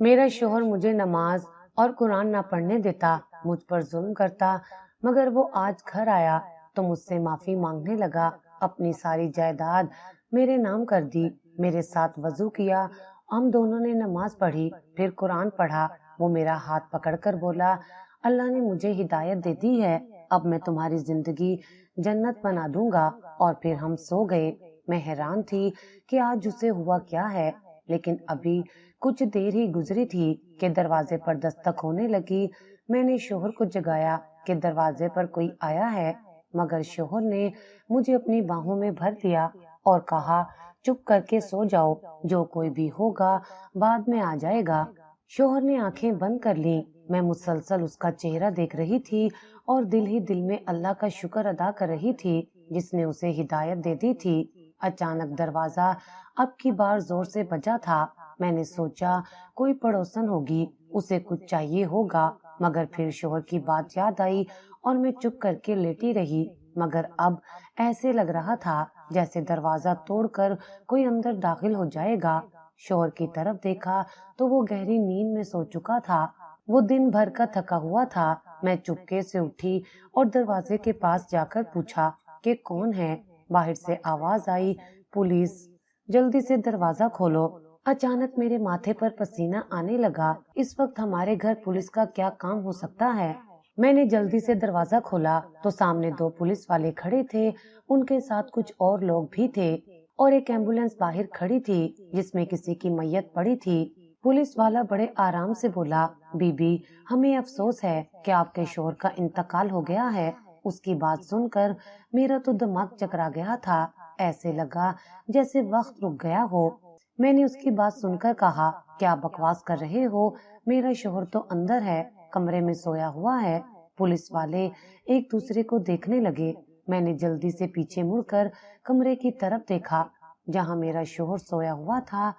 میرا شوہر مجھے نماز اور قرآن نہ پڑھنے دیتا، مجھ پر ظلم کرتا، مگر وہ آج گھر آیا تو مجھ سے معافی مانگنے لگا، اپنی ساری جائیداد میرے نام کر دی، میرے ساتھ وضو کیا، ہم دونوں نے نماز پڑھی، پھر قرآن پڑھا۔ وہ میرا ہاتھ پکڑ کر بولا، اللہ نے مجھے ہدایت دے دی ہے، اب میں تمہاری زندگی جنت بنا دوں گا۔ اور پھر ہم سو گئے۔ میں حیران تھی کہ آج اسے ہوا کیا ہے، لیکن ابھی کچھ دیر ہی گزری تھی کہ دروازے پر دستک ہونے لگی۔ میں نے شوہر کو جگایا کہ دروازے پر کوئی آیا ہے، مگر شوہر نے مجھے اپنی باہوں میں بھر لیا اور کہا، چپ کر کے سو جاؤ، جو کوئی بھی ہوگا بعد میں آ جائے گا۔ شوہر نے آنکھیں بند کر لی۔ میں مسلسل اس کا چہرہ دیکھ رہی تھی اور دل ہی دل میں اللہ کا شکر ادا کر رہی تھی جس نے اسے ہدایت دے دی تھی۔ اچانک دروازہ اب کی بار زور سے بجا تھا۔ میں نے سوچا کوئی پڑوسن ہوگی، اسے کچھ چاہیے ہوگا، مگر پھر شوہر کی بات یاد آئی اور میں چپ کر کے لیٹی رہی، مگر اب ایسے لگ رہا تھا جیسے دروازہ توڑ کر کوئی اندر داخل ہو جائے گا۔ شوہر کی طرف دیکھا تو وہ گہری نیند میں سو چکا تھا۔ وہ دن بھر کا تھکا ہوا تھا۔ میں چپکے سے اٹھی اور دروازے کے پاس جا کر پوچھا کہ کون ہے؟ باہر سے آواز آئی، پولیس، جلدی سے دروازہ کھولو۔ اچانک میرے ماتھے پر پسینہ آنے لگا۔ اس وقت ہمارے گھر پولیس کا کیا کام ہو سکتا ہے؟ میں نے جلدی سے دروازہ کھولا تو سامنے دو پولیس والے کھڑے تھے، ان کے ساتھ کچھ اور لوگ بھی تھے اور ایک ایمبولینس باہر کھڑی تھی جس میں کسی کی میت پڑی تھی۔ پولیس والا بڑے آرام سے بولا، بی بی، ہمیں افسوس ہے کہ آپ کے شوہر کا انتقال ہو گیا ہے۔ اس کی بات سن کر میرا تو دماغ چکرا گیا تھا، ایسے لگا جیسے وقت رک گیا ہو۔ میں نے اس کی بات سن کر کہا، کیا بکواس کر رہے ہو؟ میرا شوہر تو اندر ہے، کمرے میں سویا ہوا ہے۔ پولیس والے ایک دوسرے کو دیکھنے لگے۔ میں نے جلدی سے پیچھے مڑ کر کمرے کی طرف دیکھا جہاں میرا شوہر سویا ہوا تھا،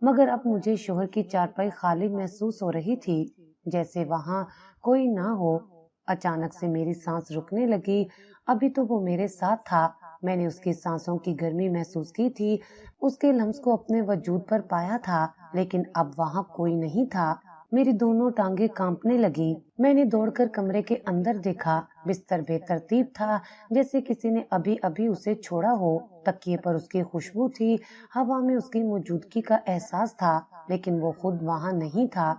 مگر اب مجھے شوہر کی چارپائی خالی محسوس ہو رہی تھی، جیسے وہاں کوئی نہ ہو۔ اچانک سے میری سانس رکنے لگی۔ ابھی تو وہ میرے ساتھ تھا، میں نے اس کی سانسوں کی گرمی محسوس کی تھی، اس کے لمس کو اپنے وجود پر پایا تھا، لیکن اب وہاں کوئی نہیں تھا۔ میری دونوں ٹانگیں کانپنے لگی۔ میں نے دوڑ کر کمرے کے اندر دیکھا، بستر بے ترتیب تھا، جیسے کسی نے ابھی ابھی اسے چھوڑا ہو۔ تکیے پر اس کی خوشبو تھی، ہوا میں اس کی موجودگی کا احساس تھا، لیکن وہ خود وہاں نہیں تھا۔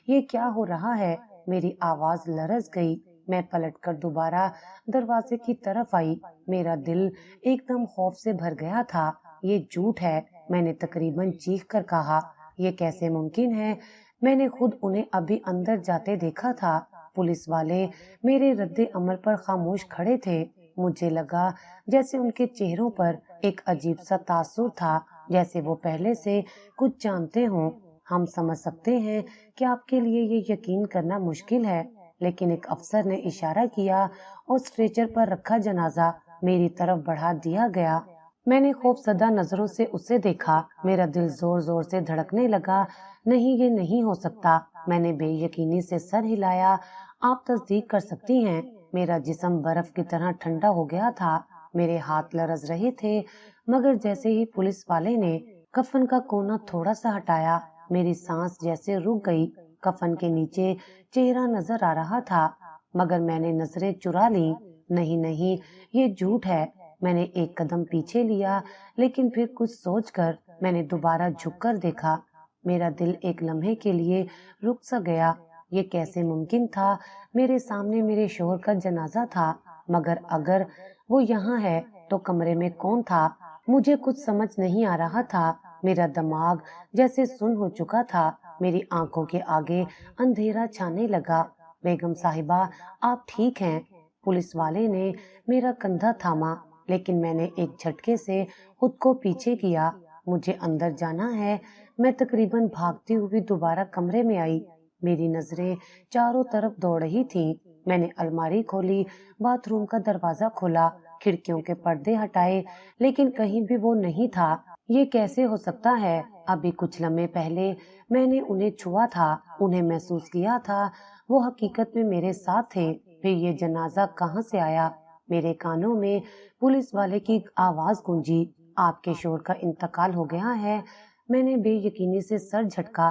یہ کیا ہو رہا ہے؟ میری آواز لرز گئی۔ میں پلٹ کر دوبارہ دروازے کی طرف آئی۔ میرا دل ایک دم خوف سے بھر گیا تھا۔ یہ جھوٹ ہے، میں نے تقریباً چیخ کر کہا۔ یہ کیسے ممکن ہے؟ میں نے خود انہیں ابھی اندر جاتے دیکھا تھا۔ پولیس والے میرے رد عمل پر خاموش کھڑے تھے۔ مجھے لگا جیسے ان کے چہروں پر ایک عجیب سا تاثر تھا، جیسے وہ پہلے سے کچھ جانتے ہوں۔ ہم سمجھ سکتے ہیں کہ آپ کے لیے یہ یقین کرنا مشکل ہے، لیکن ایک افسر نے اشارہ کیا اور اسٹریچر پر رکھا جنازہ میری طرف بڑھا دیا گیا۔ میں نے خوف زدہ نظروں سے اسے دیکھا۔ میرا دل زور زور سے دھڑکنے لگا۔ نہیں، یہ نہیں ہو سکتا۔ میں نے بے یقینی سے سر ہلایا۔ آپ تصدیق کر سکتی ہیں، میرا جسم برف کی طرح ٹھنڈا ہو گیا تھا، میرے ہاتھ لرز رہے تھے، مگر جیسے ہی پولیس والے نے کفن کا کونا تھوڑا سا ہٹایا، میری سانس جیسے رک گئی۔ کفن کے نیچے چہرہ نظر آ رہا تھا، مگر میں نے نظریں چرا لی۔ نہیں، یہ جھوٹ ہے۔ میں نے ایک قدم پیچھے لیا، لیکن پھر کچھ سوچ کر میں نے دوبارہ جھک کر دیکھا۔ میرا دل ایک لمحے کے لیے رک سا گیا۔ یہ کیسے ممکن تھا؟ میرے سامنے میرے شوہر کا جنازہ تھا، مگر اگر وہ یہاں ہے تو کمرے میں کون تھا؟ مجھے کچھ سمجھ نہیں آ رہا تھا۔ میرا دماغ جیسے سن ہو چکا تھا، میری آنکھوں کے آگے اندھیرا چھانے لگا۔ بیگم صاحبہ، آپ ٹھیک ہیں؟ پولیس والے نے میرا کندھا تھاما، لیکن میں نے ایک جھٹکے سے خود کو پیچھے کیا۔ مجھے اندر جانا ہے۔ میں تقریباً بھاگتی ہوئی دوبارہ کمرے میں آئی۔ میری نظریں چاروں طرف دوڑ رہی تھیں۔ میں نے الماری کھولی، باتھ روم کا دروازہ کھولا، کھڑکیوں کے پردے ہٹائے، لیکن کہیں بھی وہ نہیں تھا۔ یہ کیسے ہو سکتا ہے؟ ابھی کچھ لمحے پہلے میں نے انہیں چھوا تھا، انہیں محسوس کیا تھا، وہ حقیقت میں میرے ساتھ تھے۔ پھر یہ جنازہ کہاں سے آیا؟ میرے کانوں میں پولیس والے کی آواز گونجی، آپ کے شوہر کا انتقال ہو گیا ہے۔ میں نے بے یقینی سے سر جھٹکا۔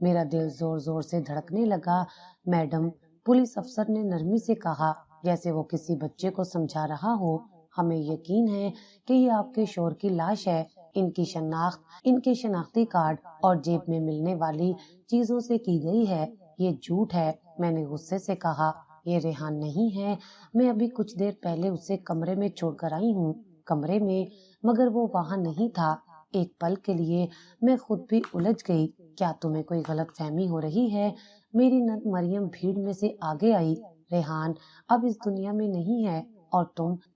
میرا دل زور زور سے دھڑکنے لگا۔ میڈم، پولیس افسر نے نرمی سے کہا، جیسے وہ کسی بچے کو سمجھا رہا ہو، ہمیں یقین ہے کہ یہ آپ کے شوہر کی لاش ہے۔ ان کی شناخت ان کے شناختی کارڈ اور جیب میں ملنے والی چیزوں سے کی گئی ہے۔ یہ جھوٹ ہے۔ میں نے غصے سے کہا، یہ ریحان نہیں ہے، میں ابھی کچھ دیر پہلے اسے کمرے میں چھوڑ کر آئی ہوں۔ کمرے میں؟ مگر وہ وہاں نہیں تھا۔ ایک پل کے لیے میں خود بھی الجھ گئی۔ کیا تمہیں کوئی غلط فہمی ہو رہی ہے؟ میری نند مریم بھیڑ میں سے آگے آئی۔ ریحان اب اس دنیا میں نہیں ہے، اور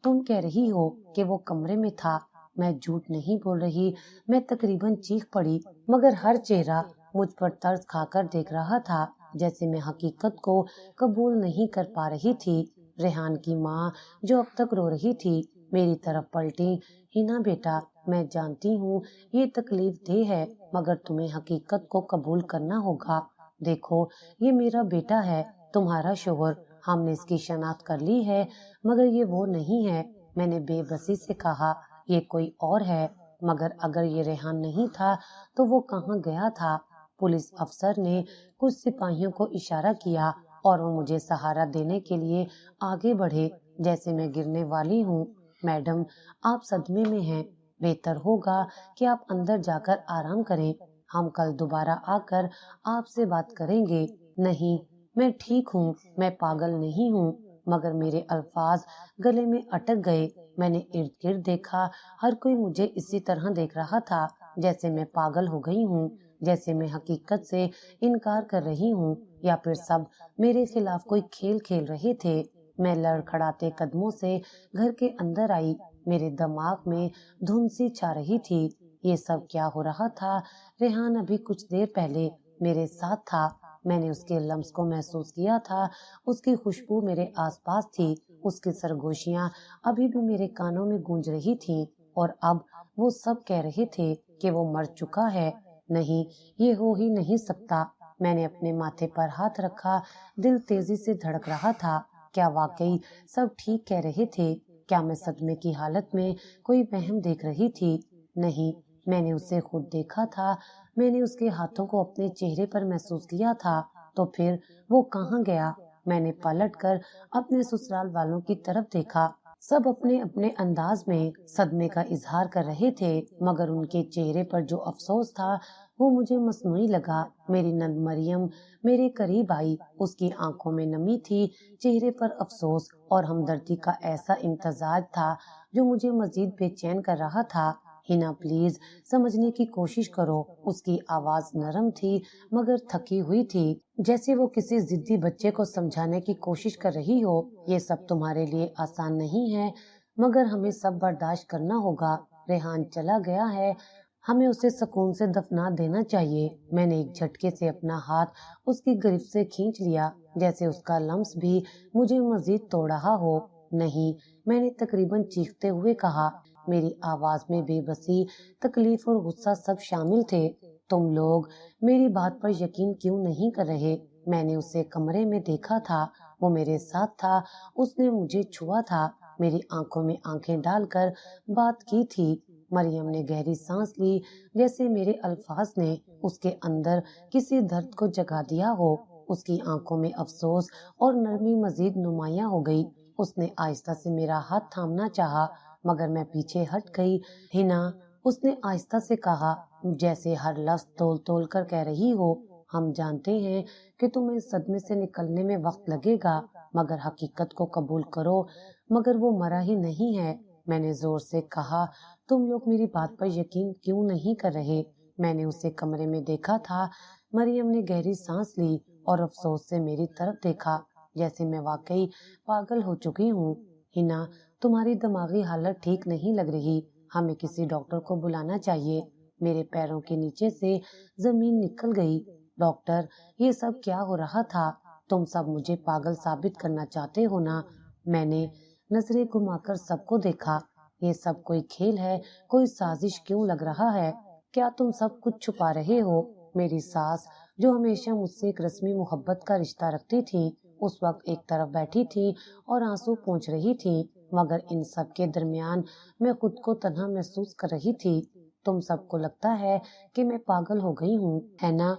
تم کہہ رہی ہو کہ وہ کمرے میں تھا۔ میں جھوٹ نہیں بول رہی۔ میں تقریباً چیخ پڑی، مگر ہر چہرہ مجھ پر ترس کھا کر دیکھ رہا تھا، جیسے میں حقیقت کو قبول نہیں کر پا رہی تھی۔ ریحان کی ماں، جو اب تک رو رہی تھی، میری طرف پلٹی۔ ہنا بیٹا، میں جانتی ہوں یہ تکلیف دہ ہے، مگر تمہیں حقیقت کو قبول کرنا ہوگا۔ دیکھو، یہ میرا بیٹا ہے، تمہارا شوہر۔ ہم نے اس کی شناخت کر لی ہے، مگر یہ وہ نہیں ہے۔ میں نے بے بسی سے کہا، یہ کوئی اور ہے۔ مگر اگر یہ ریحان نہیں تھا تو وہ کہاں گیا تھا؟ پولیس افسر نے کچھ سپاہیوں کو اشارہ کیا اور وہ مجھے سہارا دینے کے لیے آگے بڑھے، جیسے میں گرنے والی ہوں۔ میڈم، آپ صدمے میں ہیں، بہتر ہوگا کہ آپ اندر جا کر آرام کریں، ہم کل دوبارہ آ کر آپ سے بات کریں گے۔ نہیں، میں ٹھیک ہوں، میں پاگل نہیں ہوں۔ مگر میرے الفاظ گلے میں اٹک گئے۔ میں نے ارد گرد دیکھا، ہر کوئی مجھے اسی طرح دیکھ رہا تھا، جیسے میں پاگل ہو گئی ہوں، جیسے میں حقیقت سے انکار کر رہی ہوں، یا پھر سب میرے خلاف کوئی کھیل کھیل رہے تھے۔ میں لڑکھڑاتے قدموں سے گھر کے اندر آئی۔ میرے دماغ میں دھند سی چھا رہی تھی۔ یہ سب کیا ہو رہا تھا؟ ریحان ابھی کچھ دیر پہلے میرے ساتھ تھا، میں نے اس کے لمس کو محسوس کیا تھا، اس کی خوشبو میرے آس پاس تھی، اس کی سرگوشیاں ابھی بھی میرے کانوں میں گونج رہی تھیں، اور اب وہ سب کہہ رہے تھے کہ وہ مر چکا ہے۔ نہیں، یہ ہو ہی نہیں سکتا۔ میں نے اپنے ماتھے پر ہاتھ رکھا، دل تیزی سے دھڑک رہا تھا۔ کیا واقعی سب ٹھیک کہہ رہے تھے؟ کیا میں صدمے کی حالت میں کوئی وہم دیکھ رہی تھی؟ نہیں، میں نے اسے خود دیکھا تھا، میں نے اس کے ہاتھوں کو اپنے چہرے پر محسوس کیا تھا۔ تو پھر وہ کہاں گیا؟ میں نے پلٹ کر اپنے سسرال والوں کی طرف دیکھا۔ سب اپنے اپنے انداز میں صدمے کا اظہار کر رہے تھے، مگر ان کے چہرے پر جو افسوس تھا وہ مجھے مصنوعی لگا۔ میری نند مریم میرے قریب آئی، اس کی آنکھوں میں نمی تھی، چہرے پر افسوس اور ہمدردی کا ایسا امتزاج تھا جو مجھے مزید بے چین کر رہا تھا۔ ہنا پلیز سمجھنے کی کوشش کرو۔ اس کی آواز نرم تھی، مگر تھکی ہوئی تھی، جیسے وہ کسی ضدی بچے کو سمجھانے کی کوشش کر رہی ہو۔ یہ سب تمہارے لیے آسان نہیں ہے، مگر ہمیں سب برداشت کرنا ہوگا۔ ریحان چلا گیا ہے، ہمیں اسے سکون سے دفنا دینا چاہیے۔ میں نے ایک جھٹکے سے اپنا ہاتھ اس کی گرفت سے کھینچ لیا، جیسے اس کا لمس بھی مجھے مزید توڑ رہا ہو۔ نہیں، میں نے تقریباً چیختے ہوئے کہا، میری آواز میں بے بسی، تکلیف اور غصہ سب شامل تھے۔ تم لوگ میری بات پر یقین کیوں نہیں کر رہے؟ میں نے اسے کمرے میں دیکھا تھا، وہ میرے ساتھ تھا، اس نے مجھے چھوا تھا، میری آنکھوں میں آنکھیں ڈال کر بات کی تھی۔ مریم نے گہری سانس لی، جیسے میرے الفاظ نے اس کے اندر کسی درد کو جگا دیا ہو۔ اس کی آنکھوں میں افسوس اور نرمی مزید نمایاں ہو گئی۔ اس نے آہستہ سے میرا ہاتھ تھامنا چاہا، مگر میں پیچھے ہٹ گئی۔ ہنا، اس نے آہستہ سے کہا، جیسے ہر لفظ تول تول کر کہہ رہی ہو، ہم جانتے ہیں کہ تمہیں صدمے سے نکلنے میں وقت لگے گا، مگر حقیقت کو قبول کرو۔ مگر وہ مرا ہی نہیں ہے۔ میں نے زور سے کہا، تم لوگ میری بات پر یقین کیوں نہیں کر رہے؟ میں نے اسے کمرے میں دیکھا تھا۔ مریم نے گہری سانس لی اور افسوس سے میری طرف دیکھا، جیسے میں واقعی پاگل ہو چکی ہوں۔ ہنا، تمہاری دماغی حالت ٹھیک نہیں لگ رہی، ہمیں کسی ڈاکٹر کو بلانا چاہیے۔ میرے پیروں کے نیچے سے زمین نکل گئی۔ ڈاکٹر، یہ سب کیا ہو رہا تھا؟ تم سب مجھے پاگل ثابت کرنا چاہتے ہو نا؟ میں نے نظریں گھما کر سب کو دیکھا۔ یہ سب کوئی کھیل ہے، کوئی سازش کیوں لگ رہا ہے؟ کیا تم سب کچھ چھپا رہے ہو؟ میری ساس، جو ہمیشہ مجھ سے ایک رسمی محبت کا رشتہ رکھتی تھی، اس وقت ایک طرف بیٹھی تھی اور آنسو پونچھ رہی تھی، مگر ان سب کے درمیان میں خود کو تنہا محسوس کر رہی تھی۔ تم سب کو لگتا ہے کہ میں پاگل ہو گئی ہوں، ہے نا؟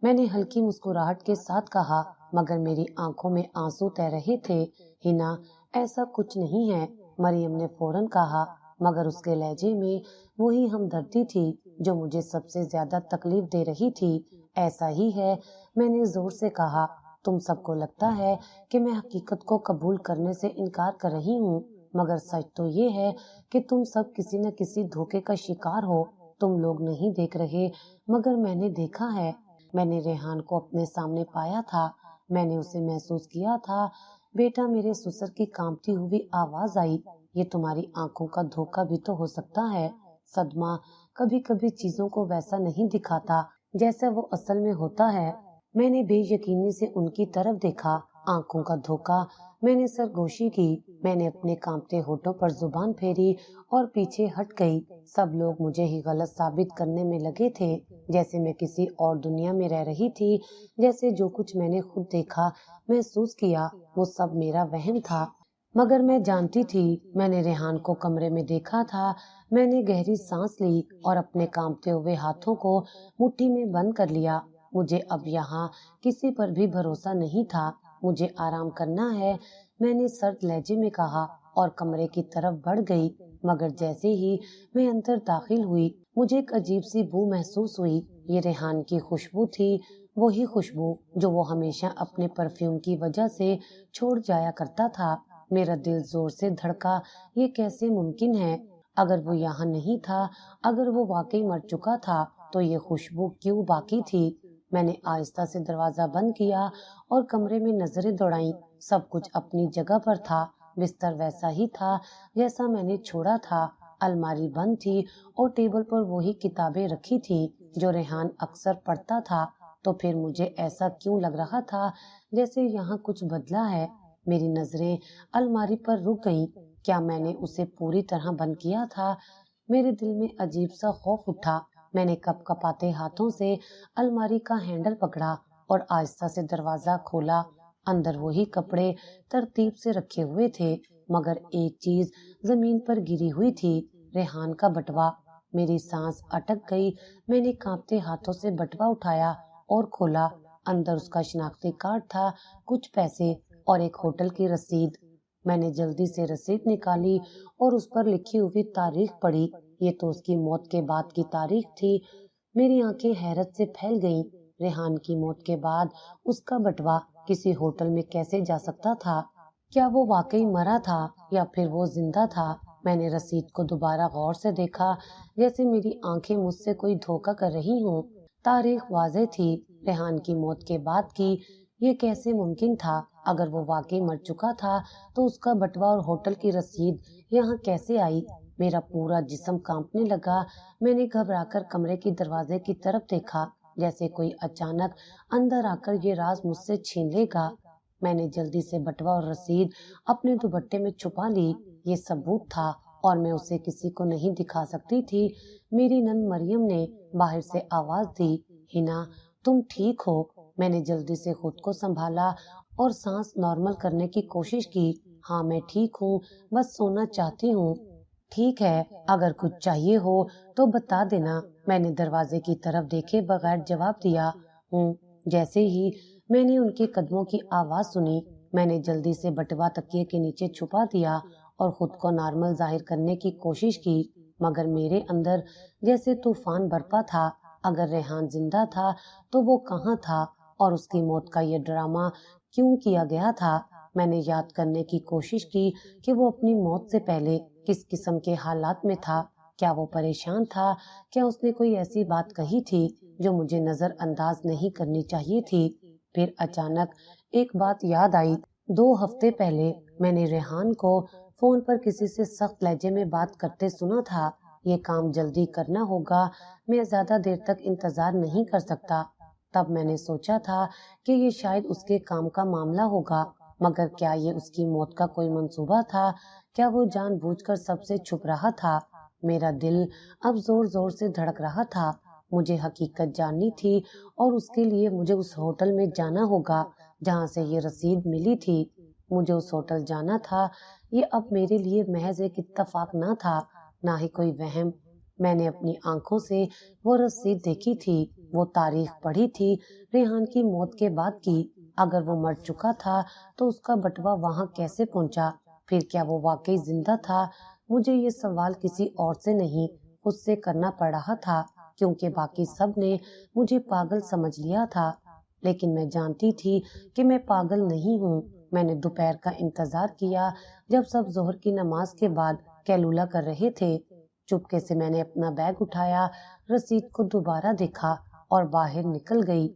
میں نے ہلکی مسکراہٹ کے ساتھ کہا، مگر میری آنکھوں میں آنسو تیر رہے تھے۔ ہنا، ایسا کچھ نہیں ہے، مریم نے فوراً کہا، مگر اس کے لہجے میں وہی ہمدردی تھی جو مجھے سب سے زیادہ تکلیف دے رہی تھی۔ ایسا ہی ہے، میں نے زور سے کہا، تم سب کو لگتا ہے کہ میں حقیقت کو قبول کرنے سے انکار کر رہی ہوں، مگر سچ تو یہ ہے کہ تم سب کسی نہ کسی دھوکے کا شکار ہو۔ تم لوگ نہیں دیکھ رہے، مگر میں نے دیکھا ہے۔ میں نے ریحان کو اپنے سامنے پایا تھا، میں نے اسے محسوس کیا تھا۔ بیٹا، میرے سسر کی کانپتی ہوئی آواز آئی، یہ تمہاری آنکھوں کا دھوکا بھی تو ہو سکتا ہے۔ صدمہ کبھی کبھی چیزوں کو ویسا نہیں دکھاتا جیسا وہ اصل میں ہوتا ہے۔ میں نے بے یقینی سے ان کی طرف دیکھا۔ آنکھوں کا دھوکا؟ میں نے سرگوشی کی، میں نے اپنے کانپتے ہونٹوں پر زبان پھیری اور پیچھے ہٹ گئی۔ سب لوگ مجھے ہی غلط ثابت کرنے میں لگے تھے، جیسے میں کسی اور دنیا میں رہ رہی تھی، جیسے جو کچھ میں نے خود دیکھا، محسوس کیا، وہ سب میرا وہم تھا۔ مگر میں جانتی تھی، میں نے ریحان کو کمرے میں دیکھا تھا۔ میں نے گہری سانس لی اور اپنے کانپتے ہوئے ہاتھوں کو مٹھی میں بند کر لیا۔ مجھے اب یہاں کسی پر بھی بھروسہ نہیں تھا، مجھے آرام کرنا ہے، میں نے سرد لہجے میں کہا اور کمرے کی طرف بڑھ گئی۔ مگر جیسے ہی میں اندر داخل ہوئی، مجھے ایک عجیب سی بو محسوس ہوئی۔ یہ ریحان کی خوشبو تھی، وہی خوشبو جو وہ ہمیشہ اپنے پرفیوم کی وجہ سے چھوڑ جایا کرتا تھا۔ میرا دل زور سے دھڑکا، یہ کیسے ممکن ہے؟ اگر وہ یہاں نہیں تھا، اگر وہ واقعی مر چکا تھا، تو یہ خوشبو کیوں باقی تھی؟ میں نے آہستہ سے دروازہ بند کیا اور کمرے میں نظریں دوڑائیں۔ سب کچھ اپنی جگہ پر تھا، بستر ویسا ہی تھا جیسا میں نے چھوڑا تھا، الماری بند تھی اور ٹیبل پر وہی کتابیں رکھی تھی جو ریحان اکثر پڑھتا تھا۔ تو پھر مجھے ایسا کیوں لگ رہا تھا جیسے یہاں کچھ بدلا ہے؟ میری نظریں الماری پر رک گئیں۔ کیا میں نے اسے پوری طرح بند کیا تھا؟ میرے دل میں عجیب سا خوف اٹھا۔ میں نے کپ کپاتے ہاتھوں سے الماری کا ہینڈل پکڑا اور آہستہ سے دروازہ کھولا۔ اندر وہی کپڑے ترتیب سے رکھے ہوئے تھے، مگر ایک چیز زمین پر گری ہوئی تھی، ریحان کا بٹوا۔ میری سانس اٹک گئی۔ میں نے کانپتے ہاتھوں سے بٹوا اٹھایا اور کھولا۔ اندر اس کا شناختی کارڈ تھا، کچھ پیسے اور ایک ہوٹل کی رسید۔ میں نے جلدی سے رسید نکالی اور اس پر لکھی ہوئی تاریخ پڑھی۔ یہ تو اس کی موت کے بعد کی تاریخ تھی۔ میری آنکھیں حیرت سے پھیل گئیں۔ ریحان کی موت کے بعد اس کا بٹوا کسی ہوٹل میں کیسے جا سکتا تھا؟ کیا وہ واقعی مرا تھا یا پھر وہ زندہ تھا؟ میں نے رسید کو دوبارہ غور سے دیکھا، جیسے میری آنکھیں مجھ سے کوئی دھوکہ کر رہی ہوں۔ تاریخ واضح تھی، ریحان کی موت کے بعد کی۔ یہ کیسے ممکن تھا؟ اگر وہ واقعی مر چکا تھا تو اس کا بٹوا اور ہوٹل کی رسید یہاں کیسے آئی؟ میرا پورا جسم کانپنے لگا۔ میں نے گھبرا کر کمرے کی دروازے کی طرف دیکھا، جیسے کوئی اچانک اندر آ کر یہ راز مجھ سے چھین لے گا۔ میں نے جلدی سے بٹوا اور رسید اپنے دوپٹے میں چھپا لی۔ یہ ثبوت تھا اور میں اسے کسی کو نہیں دکھا سکتی تھی۔ میری نند مریم نے باہر سے آواز دی، ہنا تم ٹھیک ہو؟ میں نے جلدی سے خود کو سنبھالا اور سانس نارمل کرنے کی کوشش کی۔ ہاں میں ٹھیک ہوں، بس سونا چاہتی ہوں۔ ٹھیک ہے، اگر کچھ چاہیے ہو تو بتا دینا، میں نے دروازے کی طرف دیکھے بغیر جواب دیا۔ جیسے ہی میں نے ان کے قدموں کی آواز سنی، میں نے جلدی سے بٹوا تکیے کے نیچے چھپا دیا اور خود کو نارمل ظاہر کرنے کی کوشش کی، مگر میرے اندر جیسے طوفان برپا تھا۔ اگر ریحان زندہ تھا تو وہ کہاں تھا اور اس کی موت کا یہ ڈرامہ کیوں کیا گیا تھا؟ میں نے یاد کرنے کی کوشش کی کہ وہ اپنی موت سے پہلے کس قسم کے حالات میں تھا۔ کیا وہ پریشان تھا؟ کیا اس نے کوئی ایسی بات کہی تھی جو مجھے نظر انداز نہیں کرنی چاہیے تھی؟ پھر اچانک ایک بات یاد آئی۔ 2 ہفتے پہلے میں نے ریحان کو فون پر کسی سے سخت لہجے میں بات کرتے سنا تھا۔ یہ کام جلدی کرنا ہوگا، میں زیادہ دیر تک انتظار نہیں کر سکتا۔ تب میں نے سوچا تھا کہ یہ شاید اس کے کام کا معاملہ ہوگا، مگر کیا یہ اس کی موت کا کوئی منصوبہ تھا؟ کیا وہ جان بوجھ کر سب سے چھپ رہا تھا؟ میرا دل اب زور زور سے دھڑک رہا تھا۔ مجھے حقیقت جاننی تھی اور اس کے لیے مجھے اس ہوٹل میں جانا ہوگا جہاں سے یہ رسید ملی تھی۔ مجھے اس ہوٹل جانا تھا۔ یہ اب میرے لیے محض ایک اتفاق نہ تھا، نہ ہی کوئی وہم۔ میں نے اپنی آنکھوں سے وہ رسید دیکھی تھی، وہ تاریخ پڑھی تھی ریحان کی موت کے بعد کی. اگر وہ مر چکا تھا تو اس کا بٹوا وہاں کیسے پہنچا؟ پھر کیا وہ واقعی زندہ تھا؟ مجھے یہ سوال کسی اور سے نہیں خود سے کرنا پڑ رہا تھا، کیونکہ باقی سب نے مجھے پاگل سمجھ لیا تھا. لیکن میں جانتی تھی کہ میں پاگل نہیں ہوں. میں نے دوپہر کا انتظار کیا جب سب ظہر کی نماز کے بعد قیلولہ کر رہے تھے. چپکے سے میں نے اپنا بیگ اٹھایا، رسید کو دوبارہ دیکھا اور باہر نکل گئی.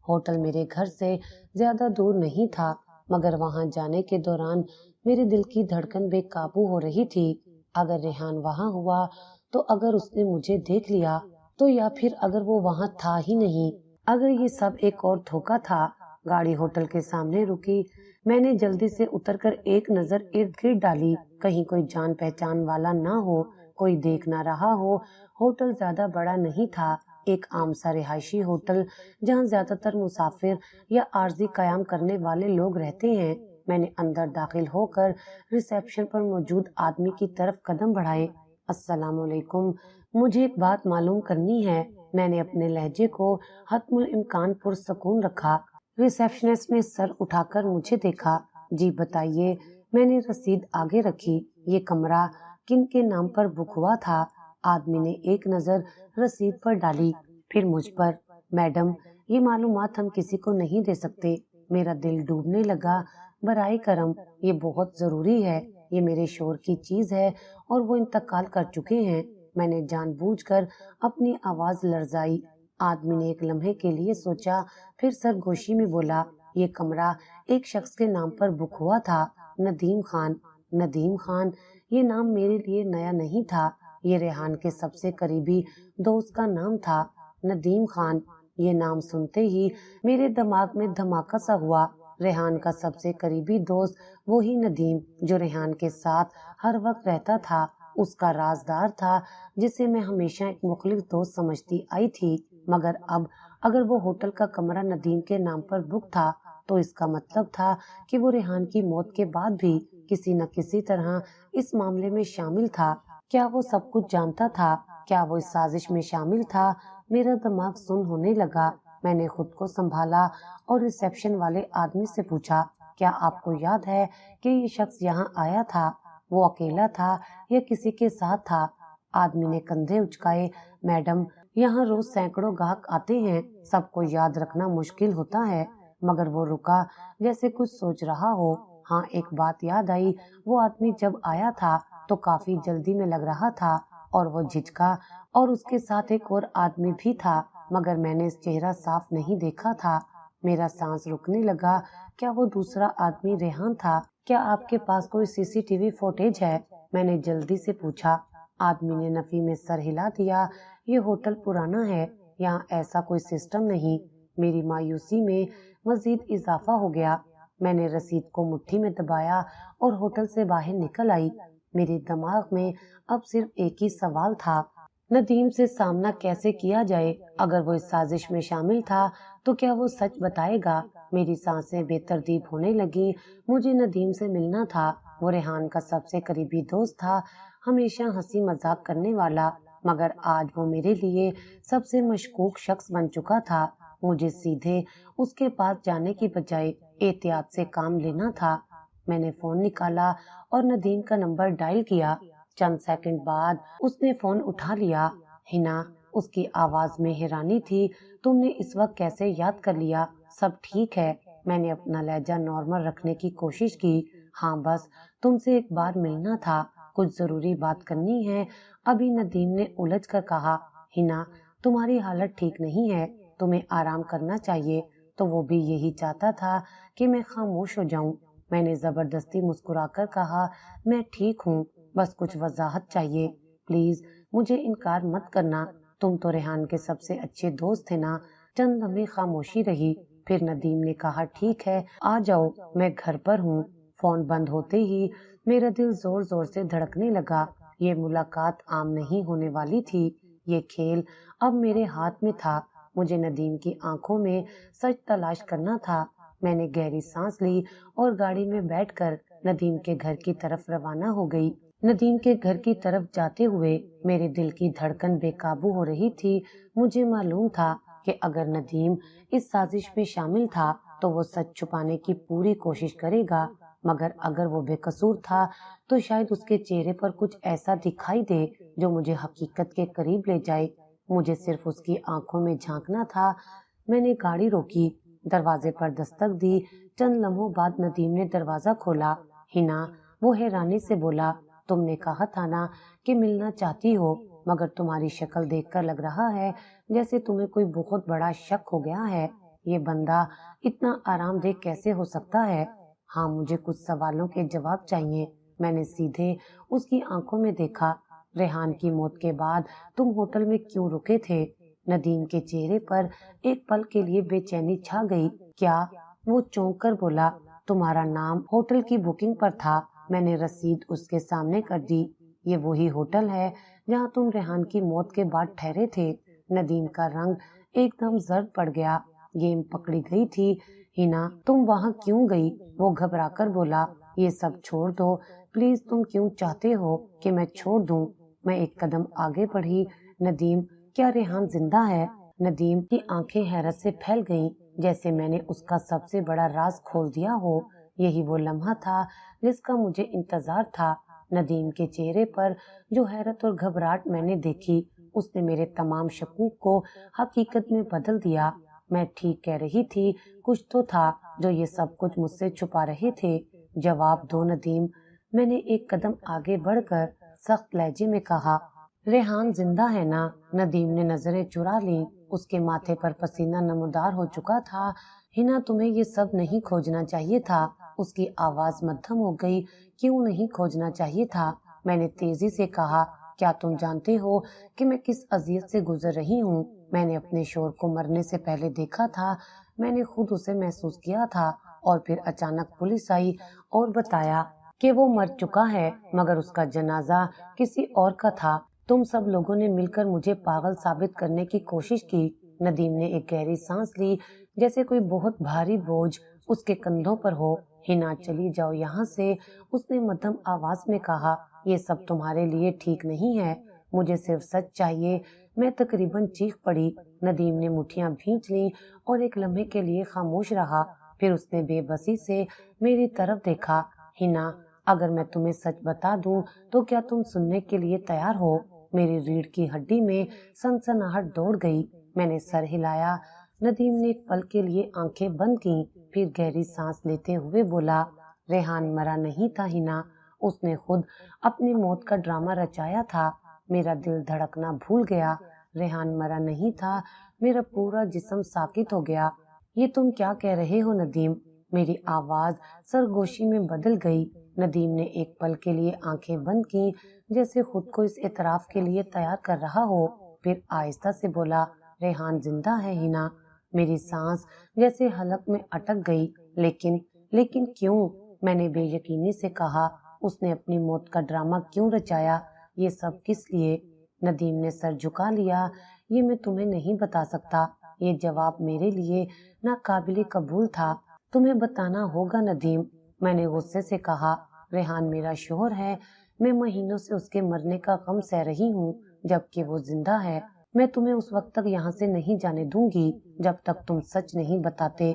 ہوٹل میرے گھر سے زیادہ دور نہیں تھا، مگر وہاں جانے کے دوران میرے دل کی دھڑکن بے قابو ہو رہی تھی. اگر ریحان وہاں ہوا تو اگر اس نے مجھے دیکھ لیا تو، یا پھر اگر وہ وہاں تھا ہی نہیں، اگر یہ سب ایک اور دھوکا تھا. گاڑی ہوٹل کے سامنے رکی. میں نے جلدی سے اتر کر ایک نظر ارد گرد ڈالی، کہیں کوئی جان پہچان والا نہ ہو، کوئی دیکھ نہ رہا ہو. ہوٹل زیادہ بڑا نہیں تھا، ایک عام سا رہائشی ہوٹل جہاں زیادہ تر مسافر یا عارضی قیام کرنے والے لوگ رہتے ہیں. میں نے اندر داخل ہو کر ریسیپشن پر موجود آدمی کی طرف قدم بڑھائے. السلام علیکم، مجھے ایک بات معلوم کرنی ہے. میں نے اپنے لہجے کو حتم الامکان پرسکون رکھا. ریسیپشنسٹ نے سر اٹھا کر مجھے دیکھا. جی بتائیے. میں نے رسید آگے رکھی. یہ کمرہ کن کے نام پر بک ہوا تھا؟ آدمی نے ایک نظر رسید پر ڈالی، پھر مجھ پر. میڈم، یہ معلومات ہم کسی کو نہیں دے سکتے. میرا دل ڈوبنے لگا. برائے کرم، یہ بہت ضروری ہے. یہ میرے شوہر کی چیز ہے اور وہ انتقال کر چکے ہیں. میں نے جان بوجھ کر اپنی آواز لرزائی. آدمی نے ایک لمحے کے لیے سوچا، پھر سرگوشی میں بولا، یہ کمرہ ایک شخص کے نام پر بک ہوا تھا، ندیم خان. ندیم خان، یہ نام میرے لیے نیا نہیں تھا. یہ ریحان کے سب سے قریبی دوست کا نام تھا. ندیم خان. یہ نام سنتے ہی میرے دماغ میں دھماکہ سا ہوا. ریحان کا سب سے قریبی دوست وہی ندیم جو ریحان کے ساتھ ہر وقت رہتا تھا، اس کا رازدار تھا، جسے میں ہمیشہ ایک مخلص دوست سمجھتی آئی تھی. مگر اب اگر وہ ہوٹل کا کمرہ ندیم کے نام پر بک تھا تو اس کا مطلب تھا کہ وہ ریحان کی موت کے بعد بھی کسی نہ کسی طرح اس معاملے میں شامل تھا. کیا وہ سب کچھ جانتا تھا؟ کیا وہ اس سازش میں شامل تھا؟ میرا دماغ سن ہونے لگا. میں نے خود کو سنبھالا اور ریسیپشن والے آدمی سے پوچھا، کیا آپ کو یاد ہے کہ یہ شخص یہاں آیا تھا؟ وہ اکیلا تھا یا کسی کے ساتھ تھا؟ آدمی نے کندھے اچکائے. میڈم، یہاں روز سینکڑوں گاہک آتے ہیں، سب کو یاد رکھنا مشکل ہوتا ہے. مگر وہ رکا جیسے کچھ سوچ رہا ہو. ہاں، ایک بات یاد آئی. وہ آدمی جب آیا تھا تو کافی جلدی میں لگ رہا تھا اور وہ جھجکا، اور اس کے ساتھ ایک اور آدمی بھی تھا، مگر میں نے اس چہرہ صاف نہیں دیکھا تھا. میرا سانس رکنے لگا. کیا وہ دوسرا آدمی ریحان تھا؟ کیا آپ کے پاس کوئی CCTV فوٹیج ہے؟ میں نے جلدی سے پوچھا. آدمی نے نفی میں سر ہلا دیا. یہ ہوٹل پرانا ہے، یہاں ایسا کوئی سسٹم نہیں. میری مایوسی میں مزید اضافہ ہو گیا. میں نے رسید کو مٹھی میں دبایا اور ہوٹل سے باہر نکل آئی. میرے دماغ میں اب صرف ایک ہی سوال تھا، ندیم سے سامنا کیسے کیا جائے؟ اگر وہ اس سازش میں شامل تھا تو کیا وہ سچ بتائے گا؟ میری سانسیں بے ترتیب ہونے لگی. مجھے ندیم سے ملنا تھا. وہ ریحان کا سب سے قریبی دوست تھا، ہمیشہ ہنسی مذاق کرنے والا، مگر آج وہ میرے لیے سب سے مشکوک شخص بن چکا تھا. مجھے سیدھے اس کے پاس جانے کی بجائے احتیاط سے کام لینا تھا. میں نے فون نکالا اور ندیم کا نمبر ڈائل کیا. چند سیکنڈ بعد اس نے فون اٹھا لیا. ہنا، اس کی آواز میں حیرانی تھی. تم نے اس وقت کیسے یاد کر لیا؟ سب ٹھیک ہے؟ میں نے اپنا لہجہ نارمل رکھنے کی کوشش کی. ہاں، بس تم سے ایک بار ملنا تھا، کچھ ضروری بات کرنی ہے. ابھی ندیم نے الجھ کر کہا. ہنا، تمہاری حالت ٹھیک نہیں ہے، تمہیں آرام کرنا چاہیے. تو وہ بھی یہی چاہتا تھا کہ میں خاموش ہو جاؤں. میں نے زبردستی مسکرا کر کہا، میں ٹھیک ہوں، بس کچھ وضاحت چاہیے. پلیز مجھے انکار مت کرنا. تم تو ریحان کے سب سے اچھے دوست تھے نا. چند لمحے خاموشی رہی. پھر ندیم نے کہا، ٹھیک ہے، آ جاؤ، میں گھر پر ہوں. فون بند ہوتے ہی میرا دل زور زور سے دھڑکنے لگا. یہ ملاقات عام نہیں ہونے والی تھی. یہ کھیل اب میرے ہاتھ میں تھا. مجھے ندیم کی آنکھوں میں سچ تلاش کرنا تھا. میں نے گہری سانس لی اور گاڑی میں بیٹھ کر ندیم کے گھر کی طرف روانہ ہو گئی. ندیم کے گھر کی طرف جاتے ہوئے میرے دل کی دھڑکن بے قابو ہو رہی تھی. مجھے معلوم تھا کہ کہ اگر ندیم اس سازش میں شامل تھا تو وہ سچ چھپانے کی پوری کوشش کرے گا، مگر اگر وہ بے قصور تھا تو شاید اس کے چہرے پر کچھ ایسا دکھائی دے جو مجھے حقیقت کے قریب لے جائے۔ مجھے صرف اس کی آنکھوں میں جھانکنا تھا۔ میں نے گاڑی روکی، دروازے پر دستک دی۔ چند لمحوں بعد ندیم نے دروازہ کھولا۔ ہنا، وہ حیرانی سے بولا، تم نے کہا تھا نا کہ ملنا چاہتی ہو، مگر تمہاری شکل دیکھ کر لگ رہا ہے جیسے تمہیں کوئی بہت بڑا شک ہو گیا ہے۔ یہ بندہ اتنا آرام دہ کیسے ہو سکتا ہے؟ ہاں، مجھے کچھ سوالوں کے جواب چاہیے۔ میں نے سیدھے اس کی آنکھوں میں دیکھا۔ ریحان کی موت کے بعد تم ہوٹل میں کیوں رکے تھے؟ ندیم کے چہرے پر ایک پل کے لیے بے چینی چھا گئی۔ کیا؟ وہ چونک کر بولا، تمہارا نام ہوٹل کی بکنگ پر تھا۔ میں نے رسید اس کے سامنے کر دی۔ یہ وہی ہوٹل ہے جہاں تم ریحان کی موت کے بعد ٹھہرے تھے۔ ندیم کا رنگ ایک دم زرد پڑ گیا۔ گیم پکڑی گئی تھی۔ ہنا، تم وہاں کیوں گئی؟ وہ گھبرا کر بولا، یہ سب چھوڑ دو پلیز۔ تم کیوں چاہتے ہو کہ میں چھوڑ دوں؟ میں ایک قدم آگے بڑھی۔ ندیم، کیا ریحان زندہ ہے؟ ندیم کی آنکھیں حیرت سے پھیل گئیں، جیسے میں نے اس کا سب سے بڑا راز کھول دیا ہو۔ یہی وہ لمحہ تھا جس کا مجھے انتظار تھا۔ ندیم کے چہرے پر جو حیرت اور گھبراہٹ میں نے دیکھی، اس نے میرے تمام شکوک کو حقیقت میں بدل دیا۔ میں ٹھیک کہہ رہی تھی، کچھ تو تھا جو یہ سب کچھ مجھ سے چھپا رہے تھے۔ جواب دو ندیم، میں نے ایک قدم آگے بڑھ کر سخت لہجے میں کہا۔ ریحان زندہ ہے نا؟ ندیم نے نظریں چرا لیں۔ اس کے ماتھے پر پسینہ نمودار ہو چکا تھا۔ ہنا، تمہیں یہ سب نہیں کھوجنا چاہیے تھا۔ اس کی آواز مدھم ہو گئی۔ کیوں نہیں کھوجنا چاہیے تھا؟ میں نے تیزی سے کہا، کیا تم جانتے ہو کہ میں کس اذیت سے گزر رہی ہوں؟ میں نے اپنے شوہر کو مرنے سے پہلے دیکھا تھا، میں نے خود اسے محسوس کیا تھا، اور پھر اچانک پولیس آئی اور بتایا کہ وہ مر چکا ہے، مگر اس کا جنازہ کسی اور کا تھا۔ تم سب لوگوں نے مل کر مجھے پاگل ثابت کرنے کی کوشش کی۔ ندیم نے ایک گہری سانس لی، جیسے کوئی بہت بھاری بوجھ اس کے کندھوں پر ہو۔ ہنا، چلی جاؤ یہاں سے، اس نے مدھم آواز میں کہا۔ یہ سب تمہارے لیے ٹھیک نہیں ہے، مجھے صرف سچ چاہیے۔ میں تقریباً چیخ پڑی۔ ندیم نے مٹھیاں بھینچ لیں اور ایک لمحے کے لیے خاموش رہا، پھر اس نے بے بسی سے میری طرف دیکھا۔ ہنا، اگر میں تمہیں سچ بتا دوں تو کیا تم سننے کے لیے تیار ہو؟ میری ریڑھ کی ہڈی میں سنسناہٹ دوڑ گئی۔ میں نے سر ہلایا۔ ندیم نے ایک پل کے لیے آنکھیں بند کیں، پھر گہری سانس لیتے ہوئے بولا، ریحان مرا نہیں تھا ہنا، اس نے خود اپنی موت کا ڈرامہ رچایا تھا۔ میرا دل دھڑکنا بھول گیا۔ ریحان مرا نہیں تھا۔ میرا پورا جسم ساکت ہو گیا۔ یہ تم کیا کہہ رہے ہو ندیم؟ میری آواز سرگوشی میں بدل گئی۔ ندیم نے ایک پل کے لیے آنکھیں بند کی، جیسے خود کو اس اعتراف کے لیے تیار کر رہا ہو، پھر آہستہ سے بولا، ریحان زندہ ہے ہنا۔ میری سانس جیسے حلق میں اٹک گئی۔ لیکن کیوں؟ میں نے بے یقینی سے کہا، اس نے اپنی موت کا ڈرامہ کیوں رچایا؟ یہ سب کس لیے؟ ندیم نے سر جھکا لیا۔ یہ میں تمہیں نہیں بتا سکتا۔ یہ جواب میرے لیے ناقابل قبول تھا۔ تمہیں بتانا ہوگا ندیم، میں نے غصے سے کہا۔ ریحان میرا شوہر ہے، میں مہینوں سے اس کے مرنے کا غم سہ رہی ہوں، جبکہ وہ زندہ ہے۔ میں تمہیں اس وقت تک یہاں سے نہیں جانے دوں گی جب تک تم سچ نہیں بتاتے۔